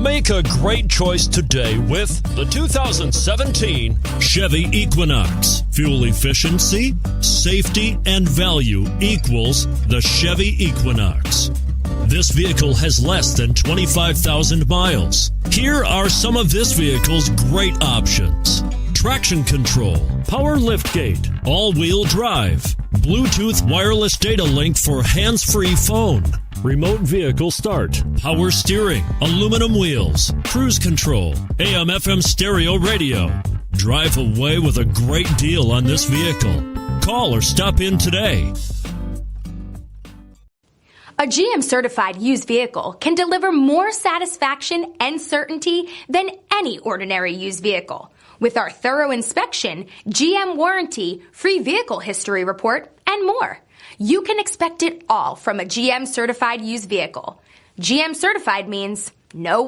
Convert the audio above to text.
Make a great choice today with the 2017 Chevy Equinox. Fuel efficiency, safety, and value equals the Chevy Equinox. This vehicle has less than 25,000 miles. Here are some of this vehicle's great options: traction control, power liftgate, all-wheel drive, Bluetooth wireless data link for hands-free phone, remote vehicle start, power steering, aluminum wheels, cruise control, AM/FM stereo radio. Drive away with a great deal on this vehicle. Call or stop in today. A GM-certified used vehicle can deliver more satisfaction and certainty than any ordinary used vehicle. With our thorough inspection, GM warranty, free vehicle history report, and more. You can expect it all from a GM-certified used vehicle. GM-certified means no